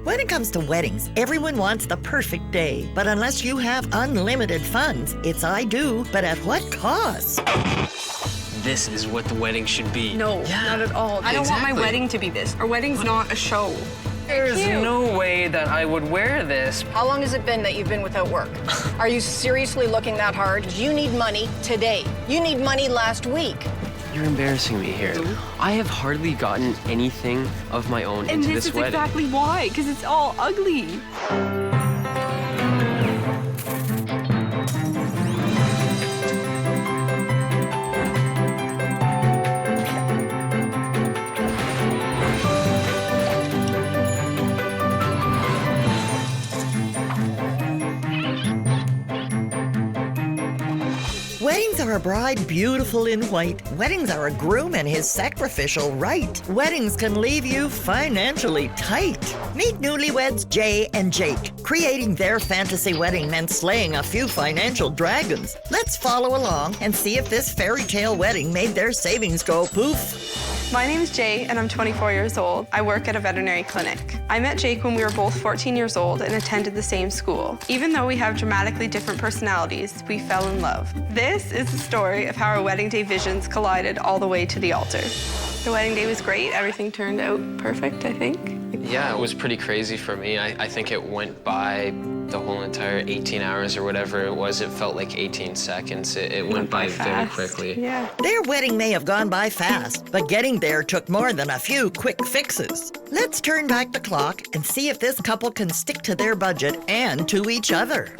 When it comes to weddings, everyone wants the perfect day. But unless you have unlimited funds, it's I do, but at what cost? This is what the wedding should be. No, not at all. I don't want my wedding to be this. Our wedding's not a show. There's no way that I would wear this. How long has it been that you've been without work? Are you seriously looking that hard? You need money today. You need money last week. You're embarrassing me here. I have hardly gotten anything of my own into this wedding. And this is exactly why, because it's all ugly. Weddings are a bride beautiful in white. Weddings are a groom and his sacrificial rite. Weddings can leave you financially tight. Meet newlyweds Jay and Jake. Creating their fantasy wedding meant slaying a few financial dragons. Let's follow along and see if this fairy tale wedding made their savings go poof. My name is Jay, and I'm 24 years old. I work at a veterinary clinic. I met Jake when we were both 14 years old and attended the same school. Even though we have dramatically different personalities, we fell in love. This is the story of how our wedding day visions collided all the way to the altar. The wedding day was great. Everything turned out perfect, I think. Yeah, it was pretty crazy for me. I think it went by the whole entire 18 hours or whatever it was. It felt like 18 seconds. It went by very quickly. Yeah. Their wedding may have gone by fast, but getting there took more than a few quick fixes. Let's turn back the clock and see if this couple can stick to their budget and to each other.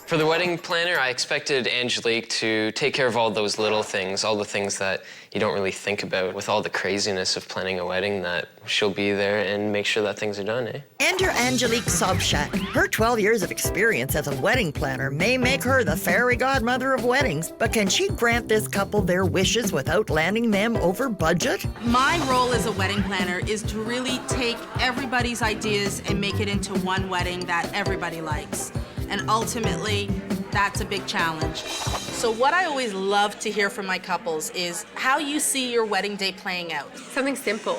For the wedding planner, I expected Angelique to take care of all those little things, all the things that you don't really think about. With all the craziness of planning a wedding, that she'll be there and make sure that things are done, eh? Enter Angelique Sobchat. Her 12 years of experience as a wedding planner may make her the fairy godmother of weddings, but can she grant this couple their wishes without landing them over budget? My role as a wedding planner is to really take everybody's ideas and make it into one wedding that everybody likes. And ultimately, that's a big challenge. So what I always love to hear from my couples is how you see your wedding day playing out. Something simple,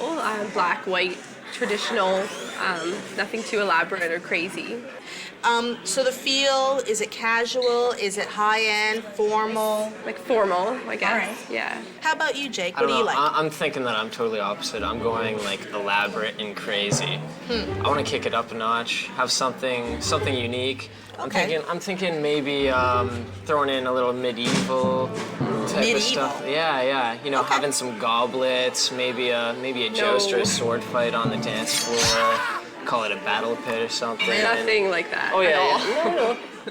black, white, traditional, nothing too elaborate or crazy. So the feel, is it casual? Is it high-end, formal? Like formal, I guess. All right. Yeah. How about you, Jake? I What don't do you know. like? I'm thinking that I'm totally opposite. I'm going like elaborate and crazy. I want to kick it up a notch, have something unique. Okay. I'm thinking maybe throwing in a little medieval type of stuff. Yeah. You know, having some goblets, maybe a joust or a sword fight on the dance floor. Call it a battle pit or something. Nothing like that. Oh yeah.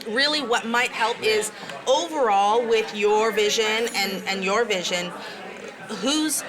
No. Really what might help is overall with your vision and your vision, who's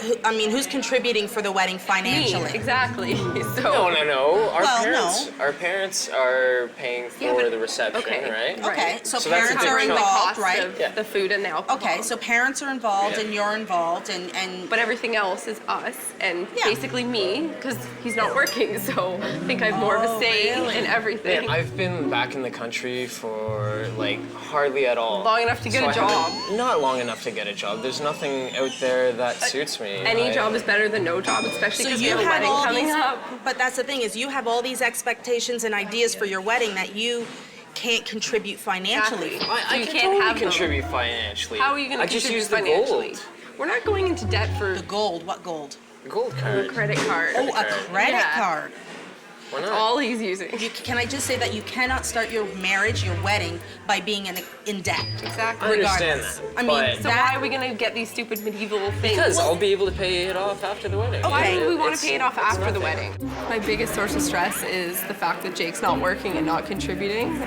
contributing for the wedding financially? Me, exactly. So. No. Well, Our parents are paying for the reception, right? Okay, so So that's a parents big are chunk. involved, Cost right? of the food and the alcohol. Okay, so parents are involved and you're involved and But everything else is us and Yeah. basically me, because he's not working, so I think I have more of a say in everything. Yeah, I've been back in the country for like hardly at all. Long enough to get So a I job. haven't- Not long enough to get a job. There's nothing out there that suits me. Any job is better than no job, especially so because we you have a have wedding all coming these, up. but that's the thing is you have all these expectations and ideas for your wedding that you can't contribute financially. Exactly. I You can can't totally have them. contribute financially. How are you going to I just contribute use the financially? gold. We're not going into debt for The gold, what gold? The gold a card. credit card. Oh, a credit Yeah. card. Why not? All he's using. Can I just say that you cannot start your marriage, your wedding, by being in debt? Exactly. I understand regardless. that. I mean, but So why are we going to get these stupid medieval things? because I'll be able to pay it off after the wedding. Why Okay. do we want It's- to pay it off it's after the nothing. wedding? My biggest source of stress is the fact that Jake's not working and not contributing.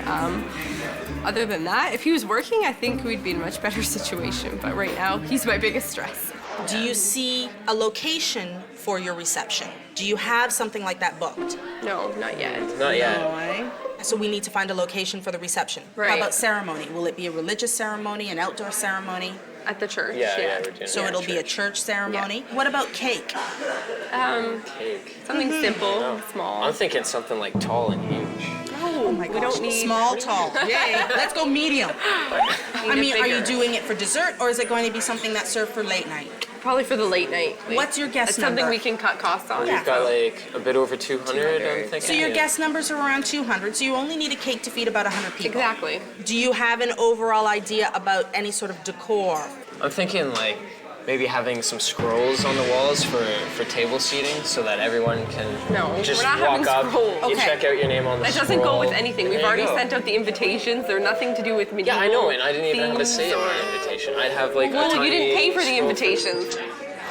Other than that, if he was working, I think we'd be in a much better situation. But right now, he's my biggest stress. do you see a location for your reception? Do you have something like that booked? No, not yet. Not yet. So we need to find a location for the reception. How Right. about ceremony? Will it be a religious ceremony, an outdoor ceremony? At the church, Yeah, Virginia. So it'll be a church ceremony? What about cake? Cake. Something simple, small. I'm thinking something like tall and huge. Oh my gosh. we don't need small, tall. Yay. Let's go medium. I mean, are you bigger. doing it for dessert or is it going to be something that's served for late night? Probably for the late night. What's your guess It's something number? we can cut costs on. We've got like a bit over 200, I'm thinking. So your guess numbers are around 200, so you only need a cake to feed about 100 people. Exactly. Do you have an overall idea about any sort of decor? I'm thinking like maybe having some scrolls on the walls for table seating so that everyone can just we're not walk having up, scrolls. you check out your name on the That scroll. doesn't go with anything. We've There you already go. sent out the invitations. They're nothing to do with medieval. Yeah, I know, and I didn't even have a say in themes my invitation. I'd have like a Well, tiny you didn't pay for the scroll. invitations.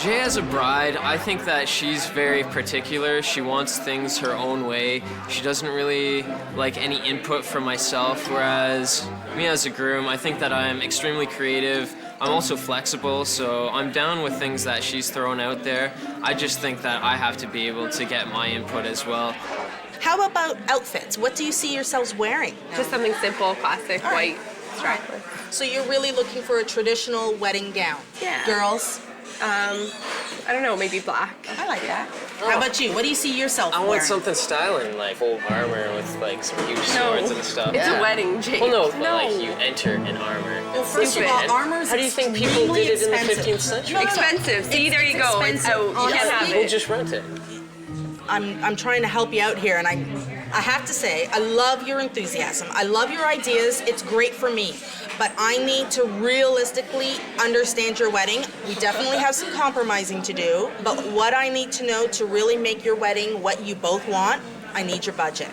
Jay as a bride, I think that she's very particular. She wants things her own way. She doesn't really like any input from myself, whereas me as a groom, I think that I'm extremely creative. I'm also flexible, so I'm down with things that she's thrown out there. I just think that I have to be able to get my input as well. How about outfits? What do you see yourselves wearing? Just something simple, classic, white, strapless. So you're really looking for a traditional wedding gown? Yeah. Girls? I don't know, maybe black. I like that. How about you? What do you see yourself I wearing? want something styling, like full armor with like some huge swords and stuff. It's a wedding, Jake. Well, no, but like you enter in armor. Well, first of all, armor's How do you think people extremely did it in the expensive. 15th century? No, no, no. Expensive. See, there you go. It's expensive. out. You can't have We'll it. just rent it. I'm trying to help you out here, and I have to say, I love your enthusiasm. I love your ideas. It's great for me. But I need to realistically understand your wedding. We definitely have some compromising to do. But what I need to know to really make your wedding what you both want, I need your budget.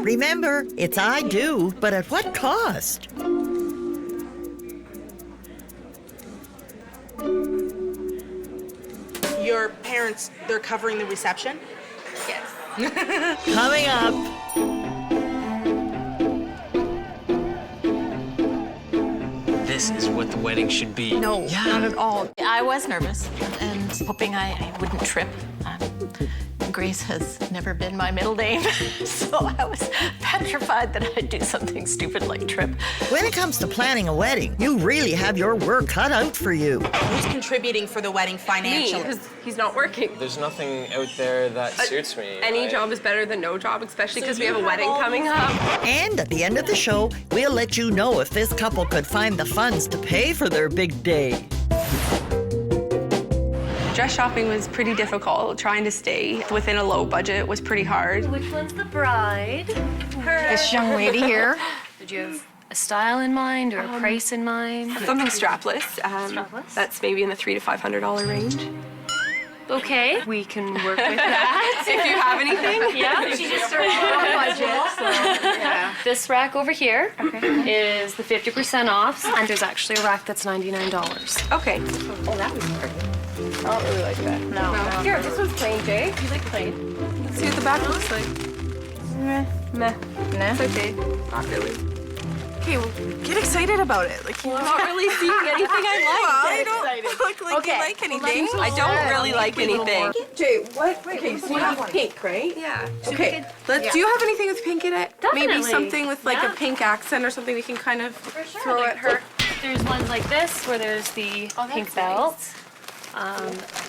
Remember, it's I do, but at what cost? Your parents, they're covering the reception? Yes. Coming up. This is what the wedding should be. No, not at all. I was nervous and hoping I wouldn't trip. Grace has never been my middle name, so I was petrified that I'd do something stupid like trip. When it comes to planning a wedding, you really have your work cut out for you. Who's contributing for the wedding Me, financially? because he's not working. There's nothing out there that suits me. Any job is better than no job, especially because we have a wedding coming up. And at the end of the show, we'll let you know if this couple could find the funds to pay for their big day. Dress shopping was pretty difficult. Trying to stay within a low budget was pretty hard. Which one's the bride? This young lady here. Did you have a style in mind or a price in mind? Something strapless. Strapless? That's maybe in the $300 to $500 range. Okay, we can work with that. If you have anything. Yeah. She just started on budget, so yeah. This rack over here is the 50% off, and there's actually a rack that's $99. Okay. Oh, that was hard. I don't really like that. No. Here, this one's plain, Jay. You like plain? Let's see what the back looks like. Meh. It's okay. Not really. Okay, well, get excited about it. Like, I'm not really seeing anything I like. I don't look like you like anything. I don't really like anything. Jay, what? Okay, so you have pink, right? Yeah. Okay, do you have anything with pink in it? Maybe Definitely. something with like Yeah. a pink accent or something we can kind of throw Like, at her. There's ones like this where there's the pink belt,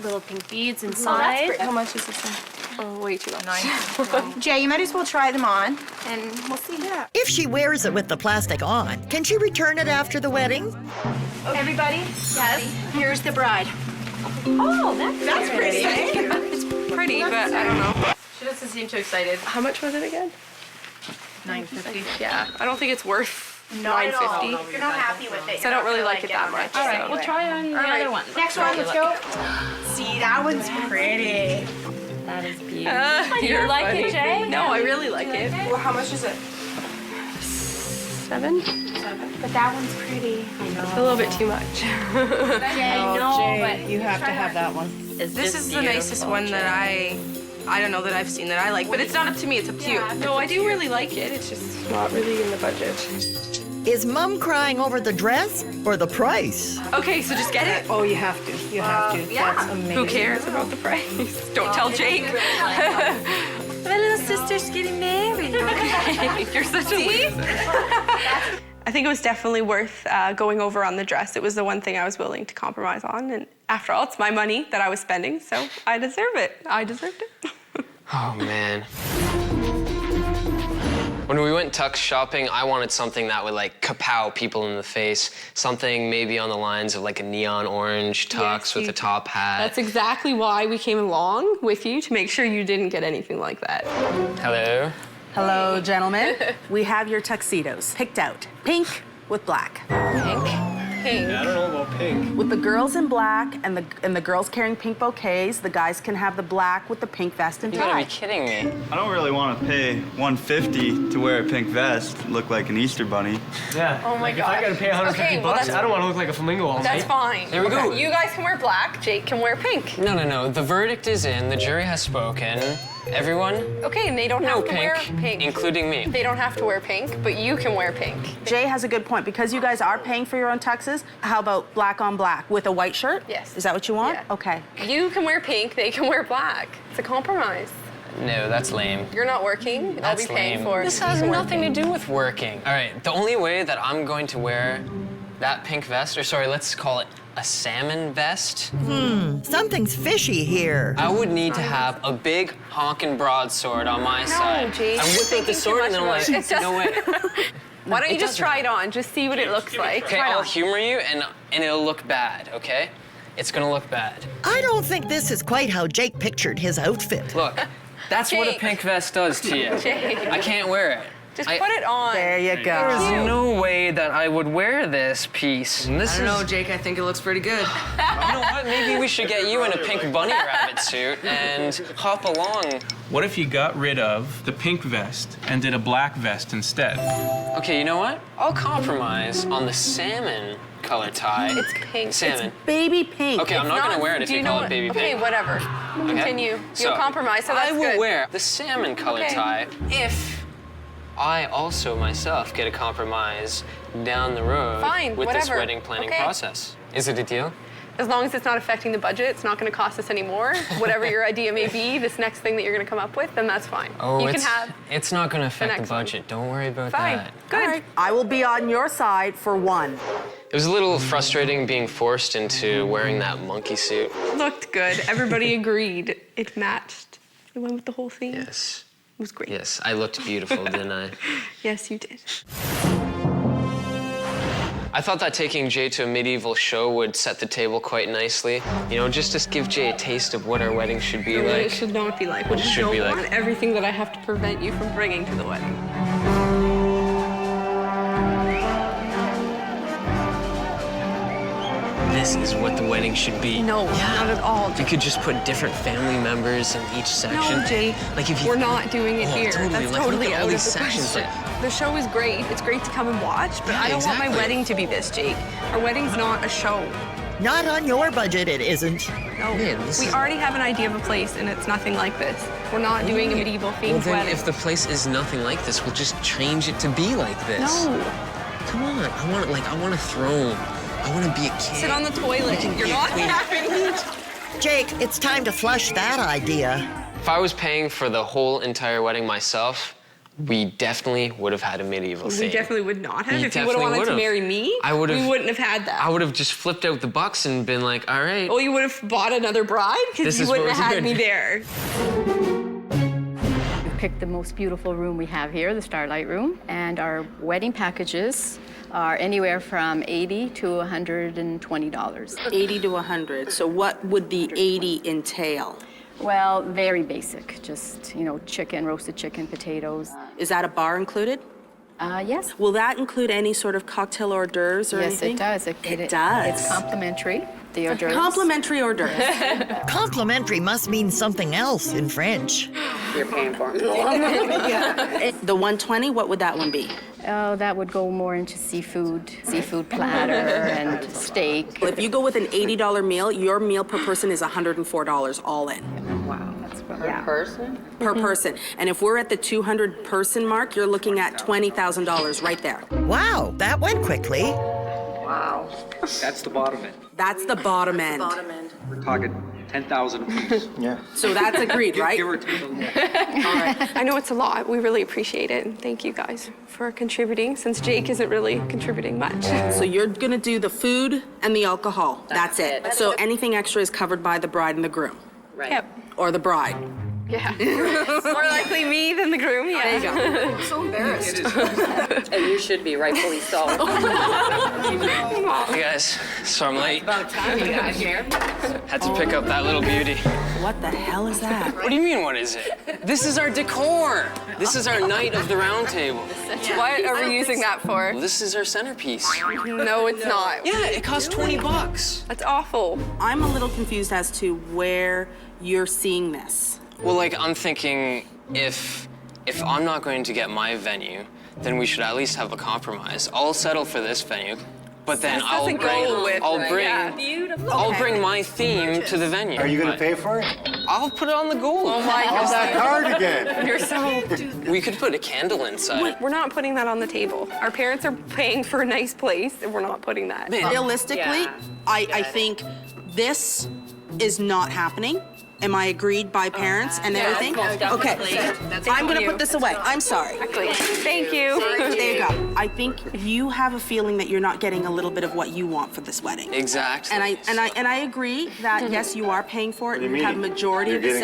little pink beads inside. How much is this one? Oh, way too much. Jay, you might as well try them on, and we'll see. Yeah. If she wears it with the plastic on, can she return it after the wedding? Everybody, yes, here's the bride. Oh, that's pretty. It's pretty, but I don't know. She doesn't seem too excited. How much was it again? $9.50. Yeah, I don't think it's worth Not at all. $9.50. If you're not happy with it, So I don't really like it that much. All right, so. we'll try on the other one. Next one, let's go. See, that one's pretty. That is beautiful. You're like funny. it, Jay? No, I really like it. Well, how much is it? 7? But that one's pretty. It's a little bit too much. Jay, no, but You have to have that one. This is the nicest one that I don't know that I've seen that I like, but it's not up to me, it's up to you. No, I do really like it. It's just Not really in the budget. Is Mom crying over the dress or the price? Okay, so just get it. Oh, you have to. You have to. Yeah. That's amazing. Who cares about the price? Don't tell Jake. my little sister's getting married. You're such a loser. I think it was definitely worth going over on the dress. It was the one thing I was willing to compromise on. And after all, it's my money that I was spending, so I deserve it. I deserved it. Oh man. When we went tux shopping, I wanted something that would like kapow people in the face. Something maybe on the lines of like a neon orange tux with a top hat. That's exactly why we came along with you, to make sure you didn't get anything like that. Hello. Hello, gentlemen. We have your tuxedos picked out. Pink with black. Pink. I don't know about pink. With the girls in black and the girls carrying pink bouquets, the guys can have the black with the pink vest and tie. You gotta be kidding me. I don't really want to pay $150 to wear a pink vest, look like an Easter bunny. Yeah. Oh my If God. I gotta pay $150, I don't want to look like a flamingo all That's night. fine. There we go. You guys can wear black, Jake can wear pink. No. The verdict is in. The jury has spoken. Everyone? Okay, and they don't have to wear pink. Including me. They don't have to wear pink, but you can wear pink. Jay has a good point. Because you guys are paying for your own tuxes, how about black on black with a white shirt? Yes. Is that what you want? Yeah. Okay. You can wear pink, they can wear black. It's a compromise. No, that's lame. You're not working, That's I'll be paying lame. for it. This has nothing to do with working. All right, the only way that I'm going to wear that pink vest, or sorry, let's call it a salmon vest. Something's fishy here. I would need to have a big honkin' broadsword on my side. Jake, I you're whip out the thinking sword too and then I'm much like, about it. no way. Why don't you It just doesn't. try it on, just see what it looks like. Okay, Try it I'll on. humor you and it'll look bad, okay? It's gonna look bad. I don't think this is quite how Jake pictured his outfit. Look, that's what a Jake. pink vest does to you. Jake. I can't wear it. Just put it on. There you go. There's no way that I would wear this piece. And this I don't know, Jake. I think it looks pretty good. You know what? Maybe we should get you in a pink bunny rabbit suit and hop along. What if you got rid of the pink vest and did a black vest instead? Okay, you know what? I'll compromise on the salmon color tie. It's pink. Salmon. Baby pink. Okay, I'm not gonna wear it if Do you know call it what- baby Okay, pink. whatever. Okay? Continue. So, You'll compromise, so that's I will good. wear the salmon color Okay. tie if I also myself get a compromise down the road Fine, with this whatever. wedding planning Okay. process. Is it a deal? As long as it's not affecting the budget, it's not going to cost us any more. Whatever your idea may be, this next thing that you're going to come up with, then that's fine. Oh, you can have. it's not going to affect the next one. budget. Don't worry about Fine. that. Good. All right. I will be on your side for one. It was a little frustrating being forced into wearing that monkey suit. Looked good. Everybody agreed. It matched. It went with the whole theme. Yes. It was great. Yes, I looked beautiful, didn't I? Yes, you did. I thought that taking Jay to a medieval show would set the table quite nicely. You know, just to give Jay a taste of what our wedding should be What it like. should not be like. What you Should don't be like. want. Everything that I have to prevent you from bringing to the wedding. This is what the wedding should be. No, not at all. You could just put different family members in each section. No, Jay. Like if you, We're not doing it Oh, here. totally. That's Like, totally look at out all of these the sections. question. The show is great. It's great to come and watch, but Yeah, I don't want my exactly. wedding to be this, Jake. Our wedding's not a show. Not on your budget, it isn't. No, Man, this we is- already have an idea of a place, and it's nothing like this. We're not doing a medieval Well, themed then wedding. if the place is nothing like this, we'll just change it to be like this. No, Come on, I want a throne. I want to be a king. sit on the toilet. can You're be a not queen. having. Jake, it's time to flush that idea. If I was paying for the whole entire wedding myself, we definitely would have had a medieval We theme. definitely would not have. We If you would have definitely wanted to would've. marry me, I would've- we wouldn't have had that. I would have just flipped out the bucks and been like, all right. Oh, you would have bought another bride because This you is what wouldn't we're have had doing. me there. We picked the most beautiful room we have here, the Starlight Room, and our wedding packages are anywhere from $80 to $120. 80 to 100. So what would the 80 entail? Well, very basic, just, chicken, roasted chicken, potatoes. Is that a bar included? Yes. Will that include any sort of cocktail hors d'oeuvres or Yes, anything? it does. It does. It's complimentary, the hors d'oeuvres. Complimentary hors d'oeuvres. Complimentary must mean something else in French. You're paying for it. The 120, what would that one be? Oh, that would go more into seafood platter and steak. If you go with an $80 meal, your meal per person is $104 all in. Wow, that's per person? Per person. And if we're at the 200 person mark, you're looking at $20,000 right there. Wow, that went quickly. Wow. That's the bottom end. That's the bottom end. We're talking 10,000 apiece. Yeah. So that's agreed, right? Give or take a little. I know it's a lot. We really appreciate it. And thank you guys for contributing, since Jake isn't really contributing much. So you're gonna do the food and the alcohol. That's it. So anything extra is covered by the bride and the groom. Yep. Or the bride. Yeah. More likely me than the groom, yeah. There you go. I'm so embarrassed. And you should be, rightfully so. Hey guys, so I'm late. About time you got here. Had to pick up that little beauty. What the hell is that? What do you mean, what is it? This is our decor. This is our night of the round table. What are we using that for? Well, this is our centerpiece. No, it's not. Yeah, it costs 20 bucks. That's awful. I'm a little confused as to where you're seeing this. Well, like, I'm thinking if I'm not going to get my venue, then we should at least have a compromise. I'll settle for this venue, but then I'll bring my theme to the venue. Are you gonna pay for it? I'll put it on the gold. Oh my How's that God. card again? You're so... We could put a candle inside. We're not putting that on the table. Our parents are paying for a nice place, and we're not putting that. Realistically, I think this is not happening. Am I agreed by parents and everything? Okay, I'm gonna put this away. I'm sorry. Exactly. Thank you. There you go. I think you have a feeling that you're not getting a little bit of what you want for this wedding. Exactly. And I agree that yes, you are paying for it. You have majority of the say.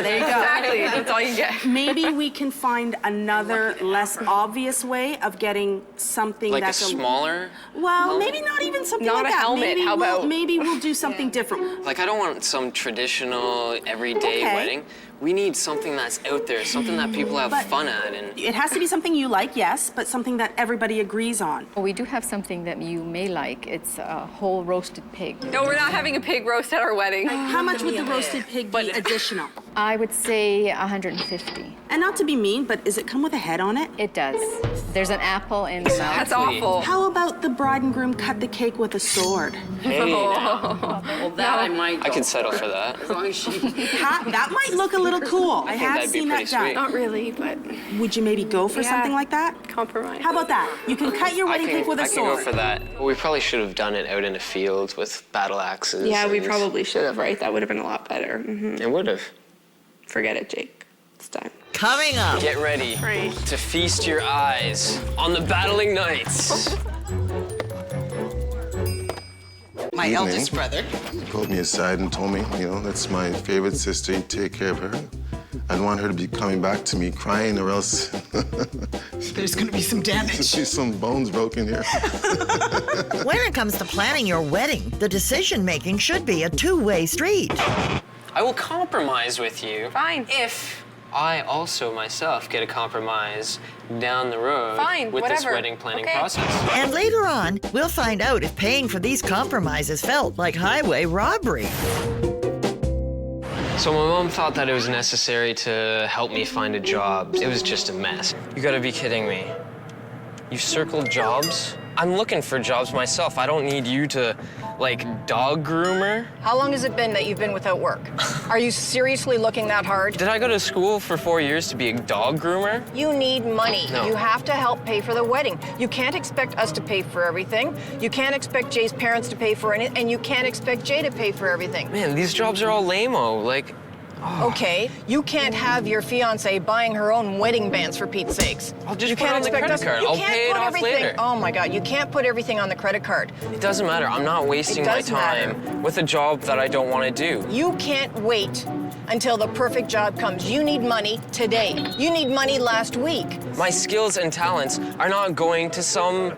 There you go. Exactly. That's all you get. Maybe we can find another less obvious way of getting something Like that's a smaller? Well, maybe not even something Not like a that. helmet, Maybe how about? maybe we'll do something different. Like, I don't want some traditional everyday wedding. We need something that's out there, something that people have fun at. And it has to be something you like, yes, but something that everybody agrees on. We do have something that you may like. It's a whole roasted pig. No, we're not having a pig roast at our wedding. How much would the roasted pig be additional? I would say 150. And not to be mean, but does it come with a head on it? It does. There's an apple in the mouth. That's awful. How about the bride and groom cut the cake with a sword? hey, now. Well, that I might I could settle for that. As long as she... That might look a little cool. I have that'd be seen that pretty done. sweet. Not really, but Would you maybe go for something like that? compromise. How about that? You can cut your wedding cake with a I sword. can go for that. Well, we probably should have done it out in a field with battle axes. Yeah, we and- probably should have, right? That would have been a lot better. It would have. Forget it, Jake. It's done. Coming up. Get ready to feast your eyes on the battling knights. My eldest brother. He pulled me aside and told me, that's my favorite sister, you take care of her. I don't want her to be coming back to me crying or else There's gonna be some damage. she's some bones broken here. When it comes to planning your wedding, the decision-making should be a two-way street. I will compromise with you. Fine. If I also myself get a compromise down the road Fine, with this whatever. wedding planning Okay. process. And later on, we'll find out if paying for these compromises felt like highway robbery. So my mom thought that it was necessary to help me find a job. It was just a mess. You gotta be kidding me. You circled jobs? I'm looking for jobs myself. I don't need you to, dog groomer. How long has it been that you've been without work? Are you seriously looking that hard? Did I go to school for 4 years to be a dog groomer? You need money. No. You have to help pay for the wedding. You can't expect us to pay for everything. You can't expect Jay's parents to pay for anything, and you can't expect Jay to pay for everything. Man, these jobs are all lame-o. Okay, you can't have your fiance buying her own wedding bands for Pete's sakes. I'll just you put it on the credit card. You I'll can't pay it put off everything. later. Oh my God, you can't put everything on the credit card. It doesn't matter. I'm not wasting my does matter. time with a job that I don't want to do. You can't wait until the perfect job comes. You need money today. You need money last week. My skills and talents are not going to some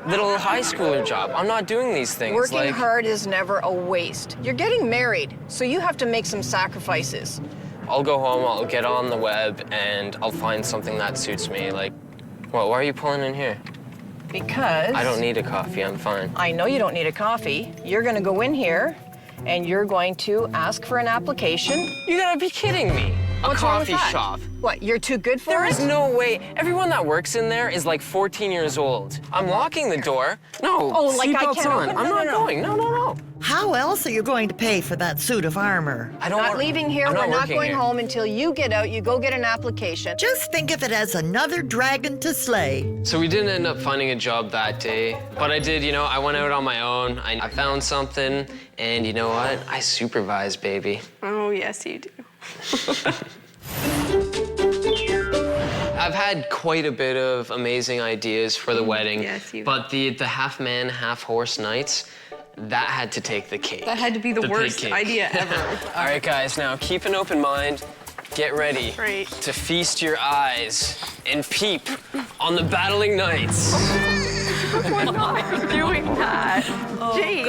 little high schooler job. I'm not doing these things. Working hard is never a waste. You're getting married, so you have to make some sacrifices. I'll go home, I'll get on the web, and I'll find something that suits me. Why are you pulling in here? Because... I don't need a coffee, I'm fine. I know you don't need a coffee. You're gonna go in here, and you're going to ask for an application. You gotta be kidding me. What's wrong with coffee that? shop. What, you're too good for There it? is no way. Everyone that works in there is 14 years old. I'm locking the door. No, Oh, like I seatbelts can't on. open- I'm no, not no, no. going. No. How else are you going to pay for that suit of armor? Not leaving here. I'm We're not working going here. home until you get out. You go get an application. Just think of it as another dragon to slay. So we didn't end up finding a job that day, but I did, I went out on my own. I found something, and you know what? I supervised, baby. Oh, yes, you do. I've had quite a bit of amazing ideas for the wedding, yes, you but the half man, half horse nights, that had to take the cake. That had to be the pig worst cake. idea ever. All right, guys, now keep an open mind. Get ready to feast your eyes and peep on the battling knights. We're not doing that. Jake.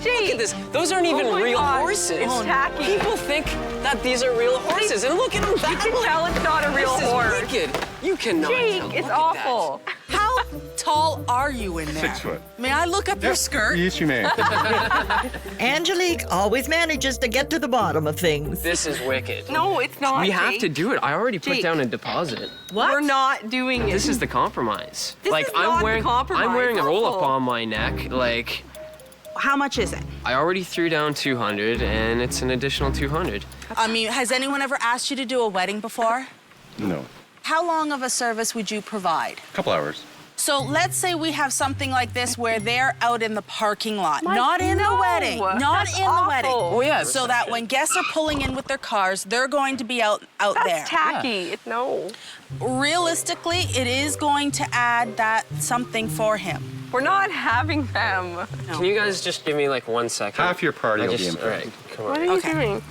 Jake. Look at this. Those aren't even real horses. It's tacky. People think that these are real horses, and look at them battling. You can tell it's not a real horse. This is wicked. You cannot Jake, tell. it's Look at awful. How tall are you in there? 6 foot. May I look up your skirt? Yes, you may. Angelique always manages to get to the bottom of things. This is wicked. No, it's not. We have to Jake. do it. I already put Jake. down a deposit. What? We're not doing it. This is the compromise. This is not the compromise. I'm wearing a roll-up Awful. on my neck. Like, How much is it? I already threw down 200, and it's an additional 200. I mean, has anyone ever asked you to do a wedding before? No. How long of a service would you provide? A couple hours. So let's say we have something like this where they're out in the parking lot, not in the wedding, not in the wedding. Oh, yeah. So that when guests are pulling in with their cars, they're going to be out there. That's tacky. No. Realistically, it is going to add that something for him. We're not having them. Can you guys just give me like 1 second? Half your party will be in All right, come on. What are you doing?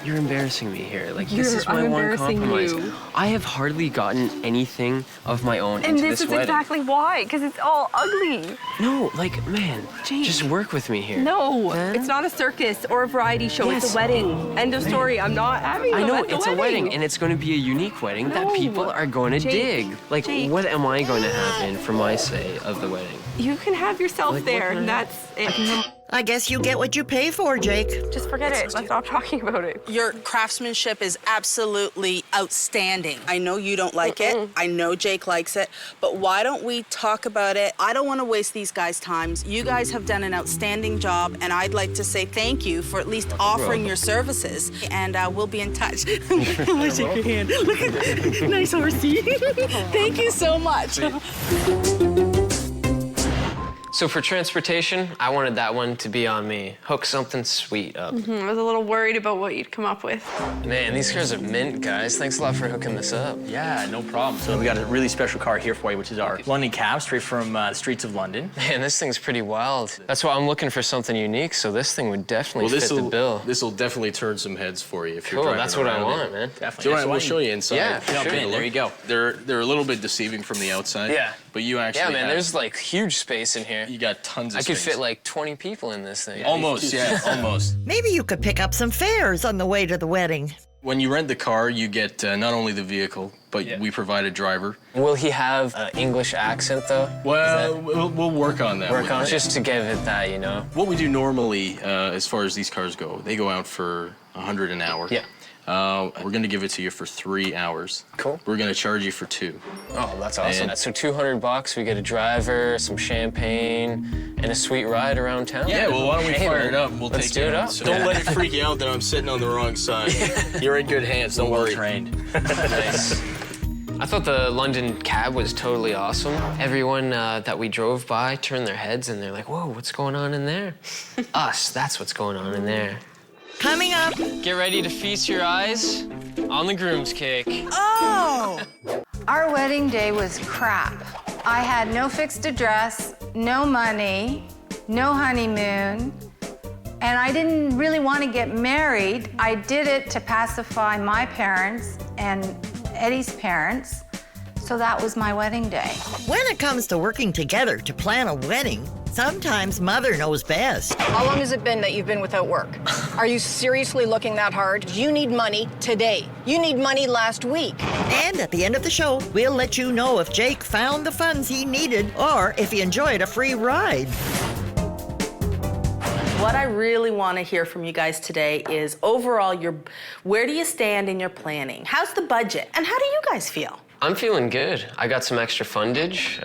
You're embarrassing me here. Like, this is my I'm one embarrassing compromise. you. I have hardly gotten anything of my own And into this this is wedding. exactly why, because it's all ugly. No, like, man, Jake. just work with me here. No, Huh? it's not a circus or a variety show. It's Yes. a wedding. End of story. I'm not having I know it's it's a wedding, and it's going to be a unique wedding that people are going to Jake, dig. Like, Jake. what am I going to have in for my say of the wedding? You can have yourself Like, there, what and can I that's it. I guess you get what you pay for, Jake. Just forget it. Let's stop talking about it. Your craftsmanship is absolutely outstanding. I know you don't like it. I know Jake likes it. But why don't we talk about it? I don't want to waste these guys' times. You guys have done an outstanding job, and I'd like to say thank you for at least offering your services. And we'll be in touch. I want to shake your hand. Look at that. Nice horsey. Thank you so much. So for transportation, I wanted that one to be on me. Hook something sweet up. I was a little worried about what you'd come up with. Man, these cars are mint, guys. Thanks a lot for hooking this up. Yeah, no problem. So we got a really special car here for you, which is our London cab, straight from the streets of London. Man, this thing's pretty wild. That's why I'm looking for something unique, so this thing would definitely fit the bill. This will definitely turn some heads for you if you're Cool, driving that's what I around want, it. man. Definitely. So you want, we'll show you inside. Yeah, Jump sure. in, there you go. They're a little bit deceiving from the outside. Yeah. But you actually Yeah, man, have, there's like huge space in here. You got tons of I could space. fit like 20 people in this thing. Almost, yeah, almost. Maybe you could pick up some fares on the way to the wedding. When you rent the car, you get not only the vehicle, but we provide a driver. Will he have an English accent, though? Well, we'll work on that. Work on it, just to give it that, you know? What we do normally, as far as these cars go, they go out for $100 an hour. Yeah. We're gonna give it to you for 3 hours. Cool. We're gonna charge you for 2. Oh, that's awesome. And- So $200, we get a driver, some champagne, and a sweet ride around town. Yeah, well, why don't we Hey, fire man, it up? We'll let's take do you it out. up. So don't let it freak you out that I'm sitting on the wrong side. You're in good hands. Don't worry. Trained. Nice. I thought the London cab was totally awesome. Everyone that we drove by turned their heads and they're like, whoa, what's going on in there? Us, that's what's going on in there. Coming up. Get ready to feast your eyes on the groom's cake. Oh! Our wedding day was crap. I had no fixed address, no money, no honeymoon, and I didn't really want to get married. I did it to pacify my parents and Eddie's parents, so that was my wedding day. When it comes to working together to plan a wedding, sometimes Mother knows best. How long has it been that you've been without work? Are you seriously looking that hard? You need money today. You need money last week. And at the end of the show, we'll let you know if Jake found the funds he needed or if he enjoyed a free ride. What I really want to hear from you guys today is overall, where do you stand in your planning? How's the budget? And how do you guys feel? I'm feeling good. I got some extra fundage,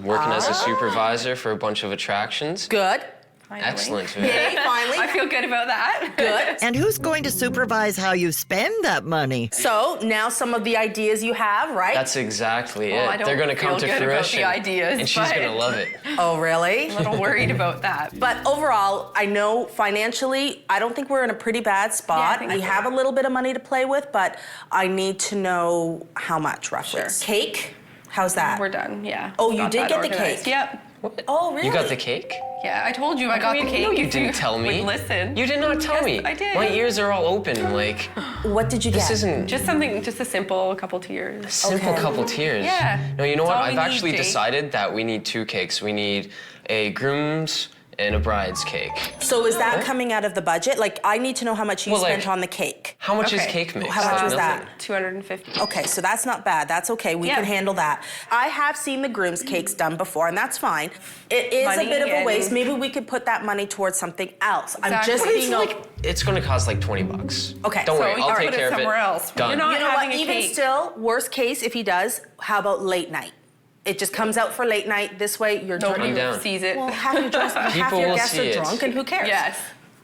working as a supervisor for a bunch of attractions. Good. Finally. Excellent. Yay, finally. I feel good about that. Good. And who's going to supervise how you spend that money? So now some of the ideas you have, right? That's exactly Well, I it. don't They're going to come feel to good about fruition. the ideas, and she's but- going to love it. Oh, really? A little worried about that. But overall, I know financially, I don't think we're in a pretty bad spot. Yeah, I we think have a little bit of money to play with, but I need to know how much roughly. Sure. Cake? How's that? We're done, yeah. Oh, you Got did that get the organized. cake? Yep. Oh, really? You got the cake? Yeah, I told you I got the cake. No, you if didn't tell me. would listen. You did not tell me. I did. My ears are all open. Like, what did you this get? isn't Just a simple couple tiers. a simple couple tiers. Yeah. No, you know That's what? all we I've need, actually Jake. decided that we need 2 cakes. We need a groom's and a bride's cake. So is that coming out of the budget? Like, I need to know how much you Well, like, spent on the cake. How much is Okay. cake mix? How much was that? $250. Okay, so that's not bad. That's okay. We can handle that. I have seen the groom's cakes done before, and that's fine. It is Money a bit of a and- waste. Maybe we could put that money towards something else. I'm just Exactly. being It's gonna cost like $20. Okay. Don't So worry, we I'll can take put it care of it. somewhere else. Done. You're not you know having what? a Even cake. still, worst case, if he does, how about late night? It just comes out for late night. This way, you're Nobody I'm down. sees it. Well, half your dress, half People your will guests see are it. drunk, and who cares? Yes.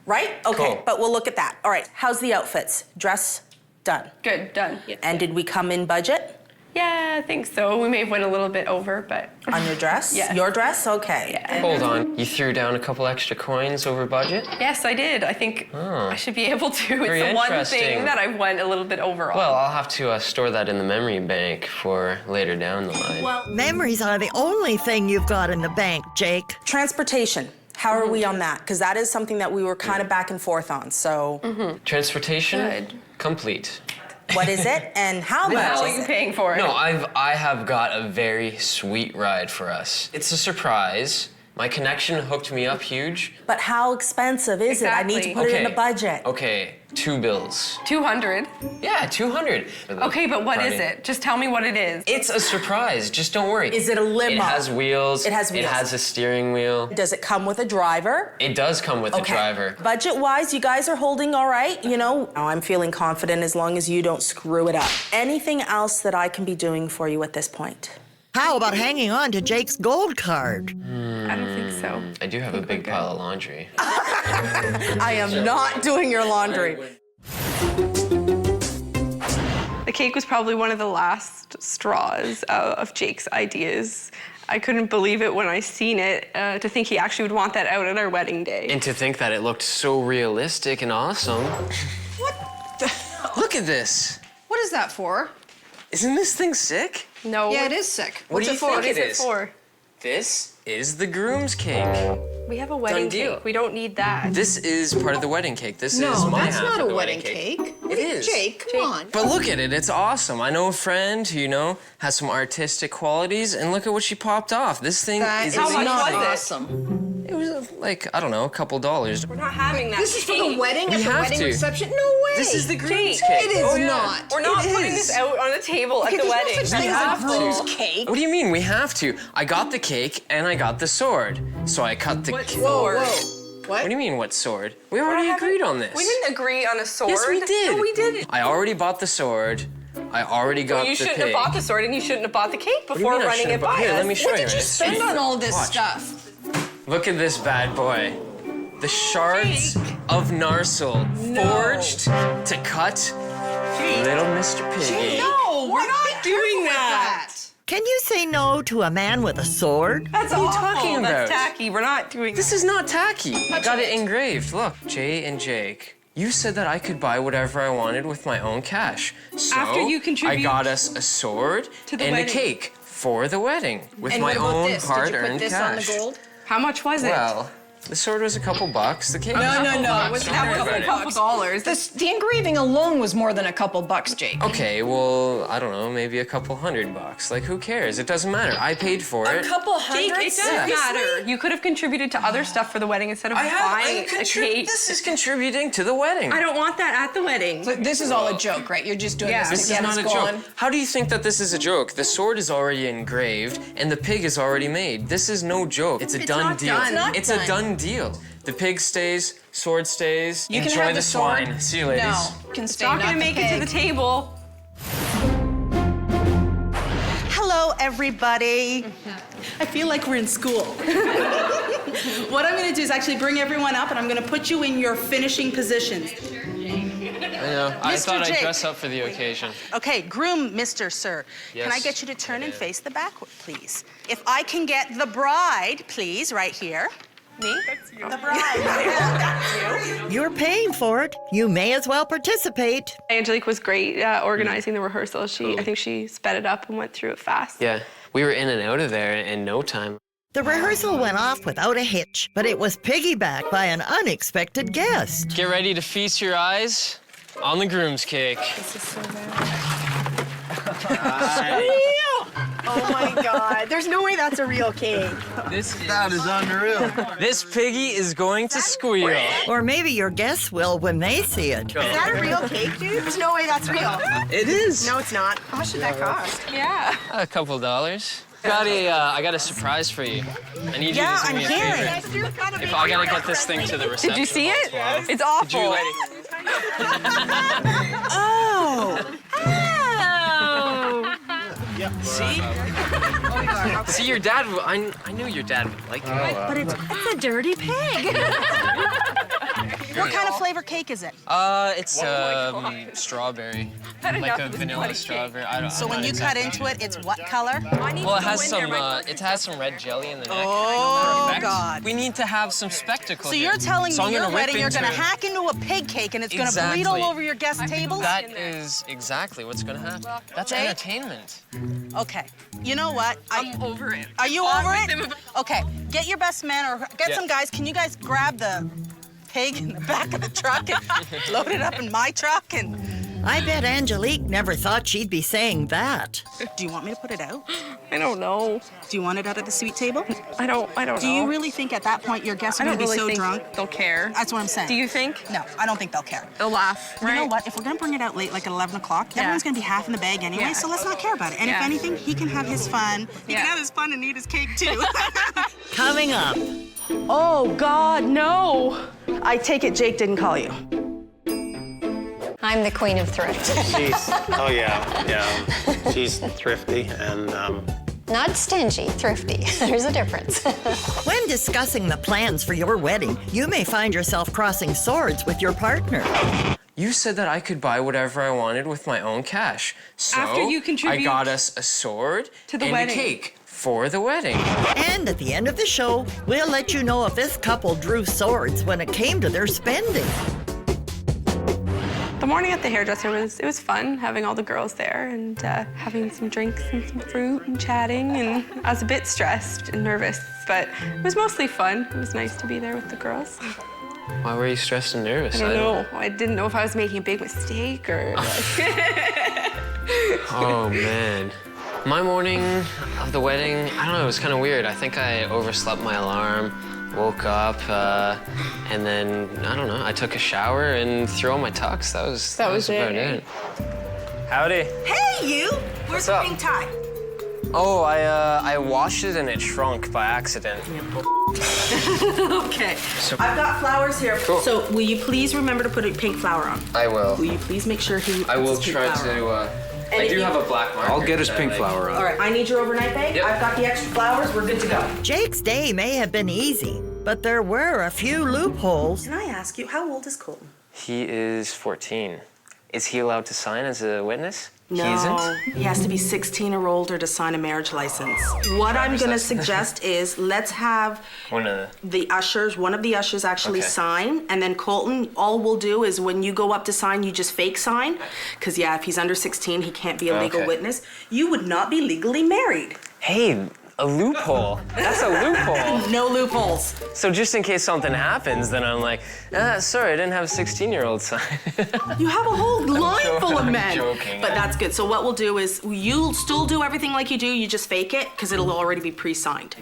Right? Okay, Cool. but we'll look at that. All right, how's the outfits? Dress, done. Good, done. And did we come in budget Yeah, I think so. We may have went a little bit over, but. on your dress? Yes. Your dress? Okay. Hold on, you threw down a couple extra coins over budget? Yes, I did. I think I should be able to. Very It's the one interesting. thing that I went a little bit over on. Well, I'll have to store that in the memory bank for later down the line. Memories are the only thing you've got in the bank, Jake. Transportation. How are we on that? Because that is something that we were kind of back and forth on. So, Transportation? Good. Complete. what is it and how much? How are is you it? paying for it? No, I have got a very sweet ride for us. It's a surprise. My connection hooked me up huge. But how expensive is it? I need to put it in the budget. Okay, 2 bills. 200. Yeah, 200. Okay, but what is Party. it? Just tell me what it is. It's a surprise. Just don't worry. Is it a limo? It has wheels. It has wheels. It has a steering wheel. Does it come with a driver? It does come with a driver. Budget-wise, you guys are holding all right, you know? I'm feeling confident as long as you don't screw it up. Anything else that I can be doing for you at this point? How about hanging on to Jake's gold card? I don't think so. I do have a big pile of laundry. I am not doing your laundry. The cake was probably one of the last straws of Jake's ideas. I couldn't believe it when I seen it, to think he actually would want that out at our wedding day. And to think that it looked so realistic and awesome. Look at this. What is that for? Isn't this thing sick? No. Yeah, it is sick. What do you think What is it it is? for? This is the groom's cake. We have a wedding deal. cake. We don't need that. This is part of the wedding cake. This No, is my that's half not of a the wedding cake. It is. Jake, come on. But look at it, it's awesome. I know a friend who, has some artistic qualities, and look at what she popped off. This thing That is is amazing. not awesome. It was like, I don't know, a couple dollars. We're not having that This is for the wedding We at the have wedding to. reception? No way. This is the groom's Jake, cake. It is Oh, yeah. not. We're not It putting is. this out on a table Okay, at the there's wedding. no such thing We as a have to. groom's cake. What do you mean we have to? I got the cake and I got the sword. So I cut the What cake. sword? What? What do you mean, what sword? We already agreed on this. We didn't agree on a sword. Yes, we did. No, we didn't. I already bought the sword. I already got Well, you the shouldn't pig. have bought the sword and you shouldn't have bought the cake What do you before mean I running shouldn't it have bought- by Here, us. let me show What you. did you spend on all this Watch. stuff? Look at this bad boy. The shards of Narsil forged to cut little Mr. Piggy. No, we're not doing that. Can you say no to a man with a sword? That's What are you awful. talking That's about? tacky. We're not doing This is not tacky. I got it engraved. Look, Jay and Jake. You said that I could buy whatever I wanted with my own cash. So After you contribute I got us a sword to the and wedding. a cake for the wedding with And my what about own this? Did you hard-earned put this cash. on the gold? How much was it? Well, the sword was a couple bucks. The cake was a No, couple bucks. was Don't that worry was about a it. couple dollars. The engraving alone was more than a couple bucks, Jake. Okay, well, I don't know, maybe a couple $100. Like, who cares? It doesn't matter. I paid for it. Couple Jake, hundred? it doesn't matter. You could have contributed to other stuff for the wedding instead of buying a cake. This is contributing to the wedding. I don't want that at the wedding. So this is all a joke, right? You're just doing Yeah. this This to is get not us a going. joke. How do you think that this is a joke? The sword is already engraved and the pig is already made. This is no joke. It's a done not deal. done. It's not It's a done. done deal. The pig stays, sword stays. You can Enjoy have the the sword. swine. See you, ladies. No, can stay. Not gonna make it to the table. Hello, everybody. I feel like we're in school. What I'm gonna do is actually bring everyone up and I'm gonna put you in your finishing positions. I know. I Mr. thought I'd Jake. dress up for the occasion. Okay, groom, Mr. Sir. Can I Yes. get you to turn and face the back, please? If I can get the bride, please, right here. Me? That's you. The bride. You're paying for it. You may as well participate. Angelique was great organizing the rehearsal. I think she sped it up and went through it fast. Yeah, we were in and out of there in no time. The rehearsal went off without a hitch, but it was piggybacked by an unexpected guest. Get ready to feast your eyes on the groom's cake. This is so bad. Oh my God. There's no way that's a real cake. That is unreal. This piggy is going to squeal. Or maybe your guests will when they see it. Is that a real cake, dude? There's no way that's real. It is. No, it's not. How much did that cost? Yeah. A couple dollars. I got a surprise for you. I need you to do me a favor. If I gotta get this thing to the reception. Did you see it? Well, It's awful. Did you Oh. See? See, your dad. I knew your dad would like it. But it's a dirty pig. What kind of flavor cake is it? It's strawberry, like a vanilla strawberry. I don't. So I'm when not you exactly cut into it, it's what color? Well, it has some red jelly in the neck. Oh, Perfect. God. We need to have some spectacle. So here. you're telling So me I'm your gonna whip wedding, you're into gonna it. hack into a pig cake and it's gonna bleed Exactly. all over your guest table? That is exactly what's gonna happen. That's Jake? entertainment. Okay. You know what? I'm over it. Are you over it? Okay. Get your best man or get some guys. Can you guys grab the pig in the back of the truck and load it up in my truck? And I bet Angelique never thought she'd be saying that. do you want me to put it out? I don't know. Do you want it out at the sweet table? I don't know. Do you really think at that point your guests are I going don't to be really so think drunk? they'll care. That's what I'm saying. Do you think? No, I don't think they'll care. They'll laugh, right? You know what? If we're going to bring it out late, like at 11 o'clock, everyone's going to be half in the bag anyway, Yeah. so let's not care about it. And if Yeah. anything, he can have his fun. He Yeah. can have his fun and eat his cake, too. Coming up. Oh, God, no. I take it Jake didn't call you. I'm the queen of thrift. She's thrifty and Not stingy, thrifty. There's a difference. When discussing the plans for your wedding, you may find yourself crossing swords with your partner. You said that I could buy whatever I wanted with my own cash. So After you contribute I got us a sword to the and wedding. a cake for the wedding. And at the end of the show, we'll let you know if this couple drew swords when it came to their spending. The morning at the hairdresser it was fun, having all the girls there and having some drinks and some fruit and chatting. And I was a bit stressed and nervous, but it was mostly fun. It was nice to be there with the girls. Why were you stressed and nervous? I don't know. I didn't know if I was making a big mistake or like... Oh, man. My morning of the wedding, I don't know, it was kind of weird. I think I overslept my alarm, woke up, and then, I don't know, I took a shower and threw on my tux. That was about it. Howdy. Hey, you! Where's the pink tie? Oh, I washed it and it shrunk by accident. Okay. I've got flowers here. Cool. So will you please remember to put a pink flower on? I will. Will you please make sure he I will puts his try pink flower on? to, I do have a black marker. I'll get his that pink I- flower on. All right, I need your overnight bag. Yep. I've got the extra flowers. We're good to go. Jake's day may have been easy, but there were a few loopholes. Can I ask you, how old is Colton? He is 14. Is he allowed to sign as a witness? No, He isn't? he has to be 16 or older to sign a marriage license. What I'm gonna suggest is let's have One of the ushers, one of the ushers actually Okay. sign, and then Colton, all we'll do is when you go up to sign, you just fake sign. Because yeah, if he's under 16, he can't be a legal Okay. witness. You would not be legally married. Hey, a loophole. That's a loophole. No loopholes. So just in case something happens, then I'm like, sorry, I didn't have a 16-year-old sign. You have a whole line full of I'm men. joking. But that's good. So what we'll do is you'll still do everything like you do, you just fake it, because it'll already be pre-signed.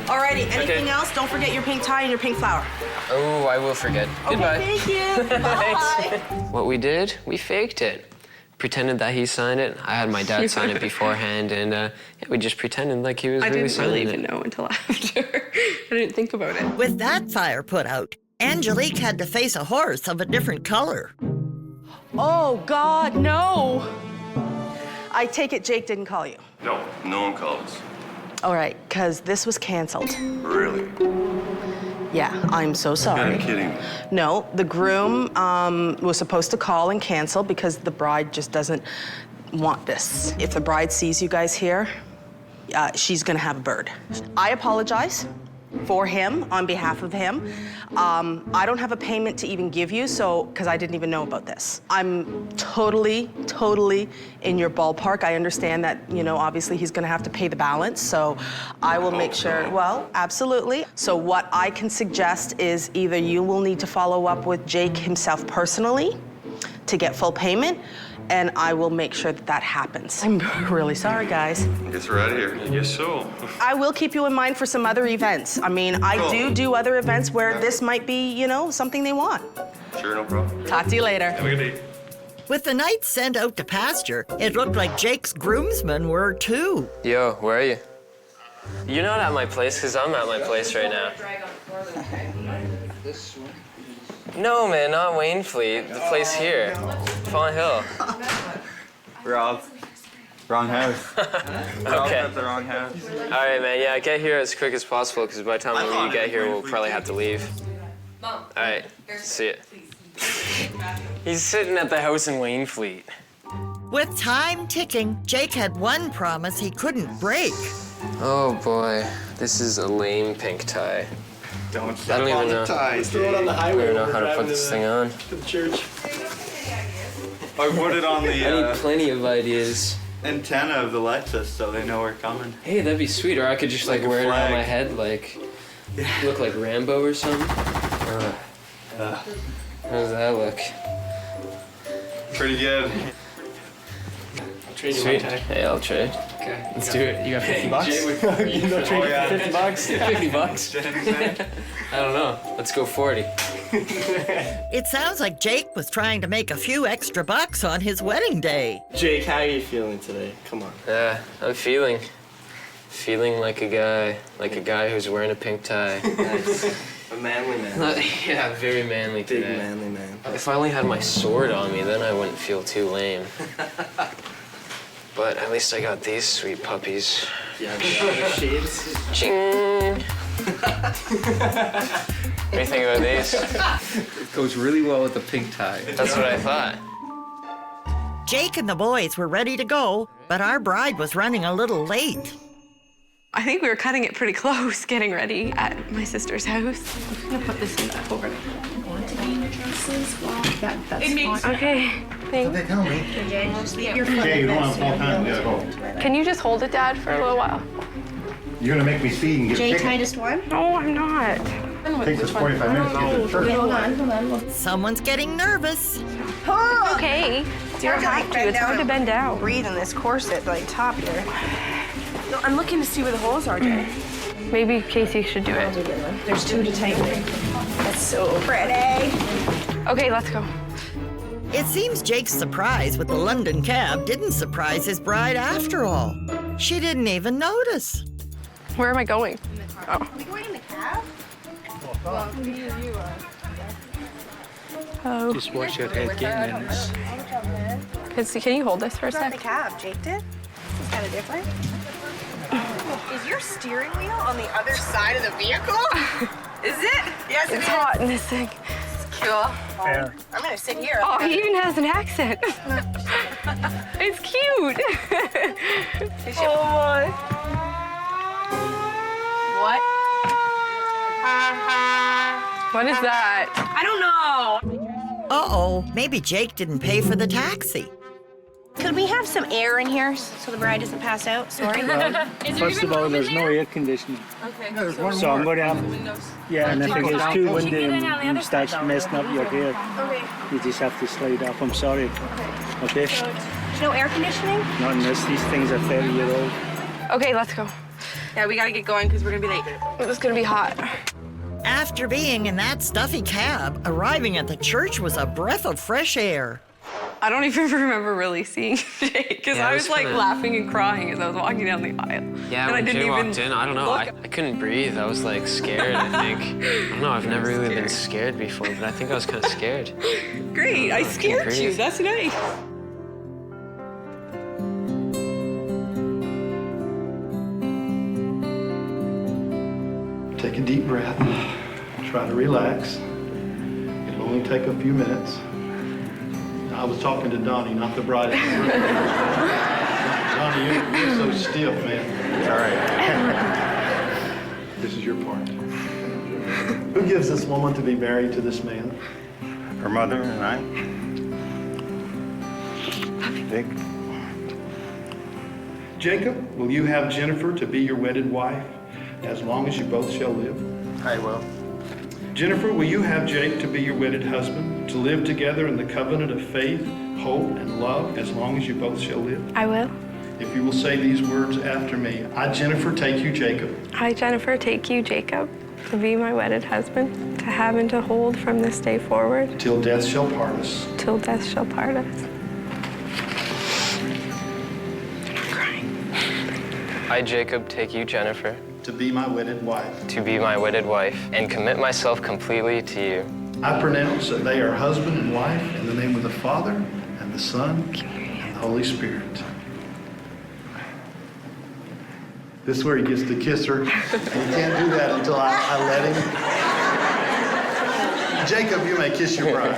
Alrighty, anything else? Don't forget your pink tie and your pink flower. Oh, I will forget. Goodbye. Okay, thank you. Bye. What we did, we faked it. Pretended that he signed it. I had my dad sign it beforehand, and yeah, we just pretended like he was I really didn't signing really it. even know until after. I didn't think about it. With that fire put out, Angelique had to face a horse of a different color. Oh, God, no. I take it Jake didn't call you. No, no one calls. All right, because this was canceled. Really? Yeah, I'm so You're sorry. kidding me. No, the groom was supposed to call and cancel because the bride just doesn't want this. If the bride sees you guys here, she's gonna have a bird. I apologize. for him, on behalf of him. I don't have a payment to even give you, because I didn't even know about this. I'm totally in your ballpark. I understand that, obviously he's gonna have to pay the balance, so I will make sure, well, absolutely. So what I can suggest is either you will need to follow up with Jake himself personally to get full payment, and I will make sure that that happens. I'm really sorry, guys. I guess we're out of here. Yes, so. I will keep you in mind for some other events. I mean, I do other events where this might be, something they want. Sure, no problem. Talk to you later. Have a good day. With the knights sent out to pasture, it looked like Jake's groomsmen were too. Yo, where are you? You're not at my place, because I'm at my place right now. No, man, not Waynfleet. The place here. Fawn Hill. Rob. Wrong house. Okay. At the wrong house. All right, man. Yeah, get here as quick as possible, because by the time you get here, we'll probably have to leave. All right. See ya. He's sitting at the house in Waynfleet. With time ticking, Jake had one promise he couldn't break. Oh, boy. This is a lame pink tie. I don't even know. Throw it on the highway. I don't know how to put this thing on. To the church. I put it on the I need plenty of ideas. Antenna of the Lexus so they know we're coming. Hey, that'd be sweet. Or I could just like wear it around my head, like look like Rambo or something. How does that look? Pretty good. I'll trade you my tie. Hey, I'll trade. Okay. Let's do it. You got 50 bucks? You know, trade 50 bucks? 50 bucks? I don't know. Let's go 40. It sounds like Jake was trying to make a few extra bucks on his wedding day. Jake, how are you feeling today? Come on. Yeah, I'm feeling like a guy who's wearing a pink tie. Nice. A manly man. Yeah, very manly today. Big manly man. If I only had my sword on me, then I wouldn't feel too lame. But at least I got these sweet puppies. Yeah, the shades. Ching! What do you think about these? It goes really well with the pink tie. That's what I thought. Jake and the boys were ready to go, but our bride was running a little late. I think we were cutting it pretty close, getting ready at my sister's house. I'm gonna put this in that folder. Okay, thanks. They tell me. Jay, you don't have full time, you gotta go. Can you just hold it, Dad, for a little while? You're gonna make me speed and get a ticket. tightest one? No, I'm not. Takes us 45 minutes to get to the church. Hold on. Someone's getting nervous. It's okay. You don't have to. It's hard to bend down. Breathe in this corset, like top here. No, I'm looking to see where the holes are, Jay. Maybe Casey should do it. There's two to tighten. That's so pretty. Okay, let's go. It seems Jake's surprise with the London cab didn't surprise his bride after all. She didn't even notice. Where am I going? Oh. Are we going in the cab? Well, oh. Just watch your head getting in this. Can you hold this for a It's not sec? the cab. Jake did? This is kind of different. Is your steering wheel on the other side of the vehicle? Is it? Yes, it is. It's hot in this thing. Cool. Fair. I'm gonna sit here. Oh, he even has an accent. It's cute. Oh my. What? What is that? I don't know. Uh-oh, maybe Jake didn't pay for the taxi. Could we have some air in here so the bride doesn't pass out? Sorry. Well, first of all, there's no air conditioning. Okay. So I'm going to have, yeah, and if it gets too windy and starts messing up your hair, you just have to slide up. I'm sorry. Okay? There's no air conditioning? Not unless these things are 30-year-old. Okay, let's go. Yeah, we gotta get going because we're gonna be late. It's gonna be hot. After being in that stuffy cab, arriving at the church was a breath of fresh air. I don't even remember really seeing Jake because Yeah, I it was was like kinda- laughing and crying as I was walking down the aisle. Yeah, and when I didn't Jay even walked in, I don't know. I couldn't breathe. I was like scared, I think. I don't know, I've never really been scared before, but I think I was kind of scared. Great, I scared breathe. you. That's nice. Take a deep breath. Try to relax. It'll only take a few minutes. I was talking to Donnie, not the bride. Donnie, you're so stiff, man. It's all right. This is your part. Who gives this woman to be married to this man? Her mother and I. Vic. Jacob, will you have Jennifer to be your wedded wife as long as you both shall live? I will. Jennifer, will you have Jake to be your wedded husband, to live together in the covenant of faith, hope, and love as long as you both shall live? I will. If you will say these words after me, I, Jennifer, take you, Jacob. I, Jennifer, take you, Jacob, to be my wedded husband, to have and to hold from this day forward. Till death shall part us. Till death shall part us. I, Jacob, take you, Jennifer, to be my wedded wife. To be my wedded wife, and commit myself completely to you. I pronounce that they are husband and wife in the name of the Father, and the Son, and the Holy Spirit. This is where he gets to kiss her. You can't do that until I let him. Jacob, you may kiss your bride.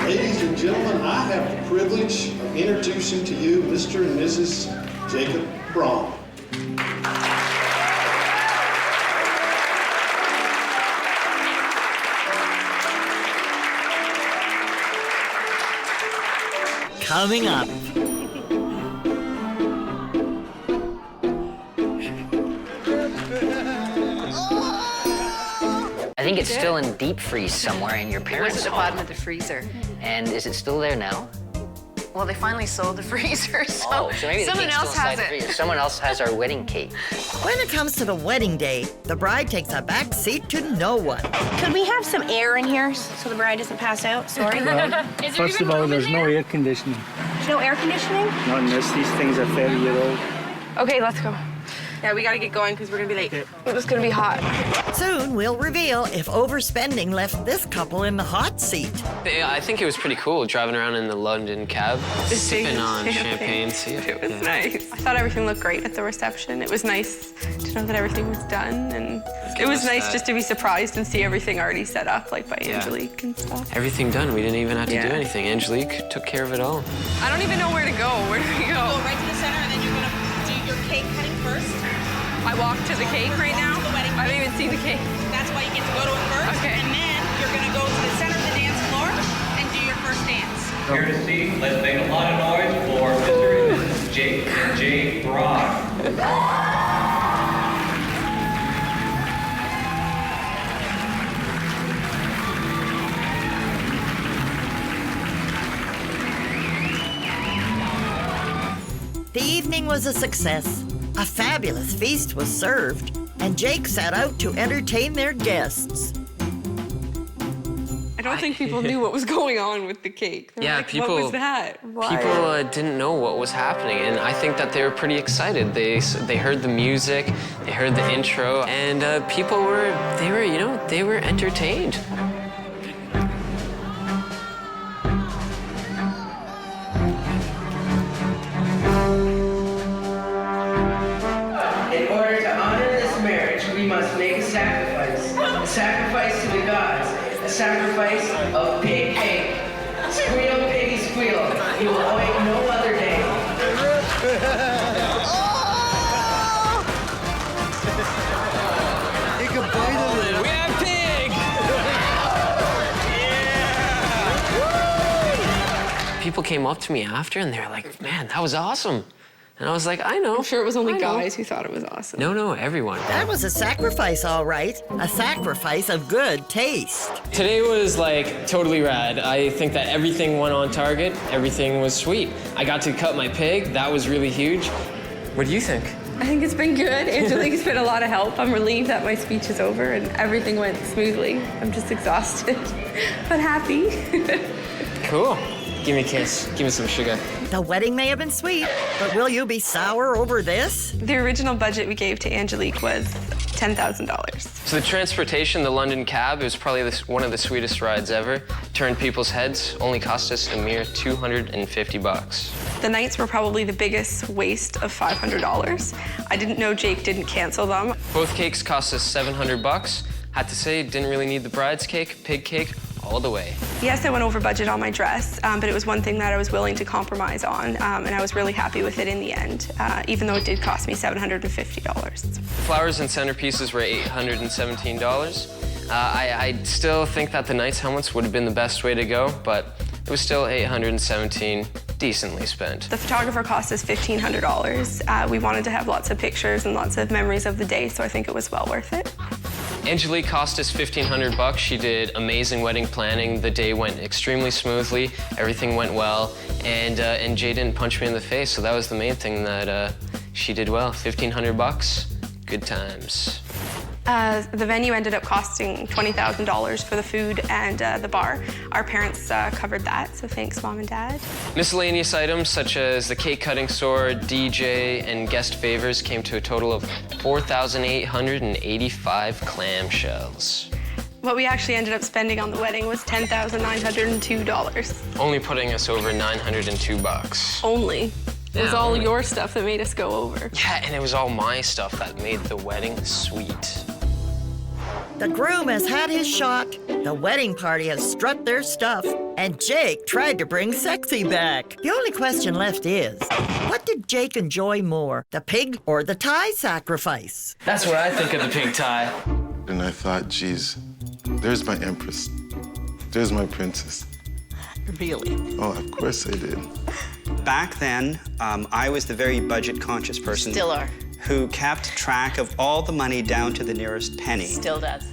Ladies and gentlemen, I have the privilege of introducing to you Mr. and Mrs. Jacob Braun. Coming up. I think it's still in deep freeze somewhere in your It was parents' at the home. bottom of the freezer. And is it still there now? Well, they finally sold the freezer, so, Oh, so maybe the someone cake's else still has inside the it. freezer. Someone else has our wedding cake. When it comes to the wedding day, the bride takes a back seat to no one. Could we have some air in here so the bride doesn't pass out? Sorry. Well, first of all, there's no air conditioning. There's no air conditioning? Not unless these things are 30-year-old. Okay, let's go. Yeah, we gotta get going because we're gonna be late. It's gonna be hot. Soon we'll reveal if overspending left this couple in the hot seat. Yeah, I think it was pretty cool driving around in the London cab, sipping on champagne. It was nice. I thought everything looked great at the reception. It was nice to know that everything was done, and it was nice just to be surprised and see everything already set up, like by Angelique and stuff. Everything done. We didn't even have to Yeah. do anything. Angelique took care of it all. I don't even know where to go. Where do we go? Go right to the center, and then you're gonna do your cake cutting first. I walk to the cake right now? I don't even see the cake. That's why you get to go to it first. Okay. And then you're gonna go to the center of the dance floor and do your first dance. Here to see, let's make a lot of noise for Mr. and Mrs. Jake and Jay Braun. The evening was a success. A fabulous feast was served, and Jake set out to entertain their guests. I don't think people knew what was going on with the cake. They were Yeah, like, people. What was that? Why? People didn't know what was happening, and I think that they were pretty excited. They heard the music, they heard the intro, and people were entertained. In order to honor this marriage, we must make a sacrifice to the gods, a sacrifice of pig cake. Squeal, piggy, squeal. You will await no other day. We have pig! People came up to me after, and they were like, "Man, that was awesome." And I was like, I know. I'm sure it was only I know." guys who thought it was awesome. No, everyone. That was a sacrifice, all right. A sacrifice of good taste. Today was like totally rad. I think that everything went on target. Everything was sweet. I got to cut my pig. That was really huge. What do you think? I think it's been good. Angelique's been a lot of help. I'm relieved that my speech is over and everything went smoothly. I'm just exhausted, but happy. Cool. Give me a kiss. Give me some sugar. The wedding may have been sweet, but will you be sour over this? The original budget we gave to Angelique was $10,000. So the transportation, the London cab, it was probably one of the sweetest rides ever. Turned people's heads, only cost us a mere $250. The nights were probably the biggest waste of $500. I didn't know Jake didn't cancel them. Both cakes cost us $700. Had to say, didn't really need the bride's cake, pig cake, all the way. Yes, I went over budget on my dress, but it was one thing that I was willing to compromise on, and I was really happy with it in the end, even though it did cost me $750. Flowers and centerpieces were $817. I still think that the knight's helmets would have been the best way to go, but it was still $817, decently spent. The photographer cost us $1,500. We wanted to have lots of pictures and lots of memories of the day, so I think it was well worth it. Angelique cost us $1,500. She did amazing wedding planning. The day went extremely smoothly. Everything went well, and Jay didn't punch me in the face, so that was the main thing that she did well. $1,500, good times. The venue ended up costing $20,000 for the food and the bar. Our parents covered that, so thanks, Mom and Dad. Miscellaneous items such as the cake cutting sword, DJ, and guest favors came to a total of 4,885 clamshells. What we actually ended up spending on the wedding was $10,902. Only putting us over $902. Only. It was all your stuff that made us go over. Yeah, and it was all my stuff that made the wedding sweet. The groom has had his shot, the wedding party has strut their stuff, and Jake tried to bring sexy back. The only question left is, what did Jake enjoy more, the pig or the tie sacrifice? That's what I think of the pig tie. And I thought, geez, there's my empress. There's my princess. Really? Oh, of course I did. Back then, I was the very budget-conscious person. Still are. Who kept track of all the money down to the nearest penny. Still does.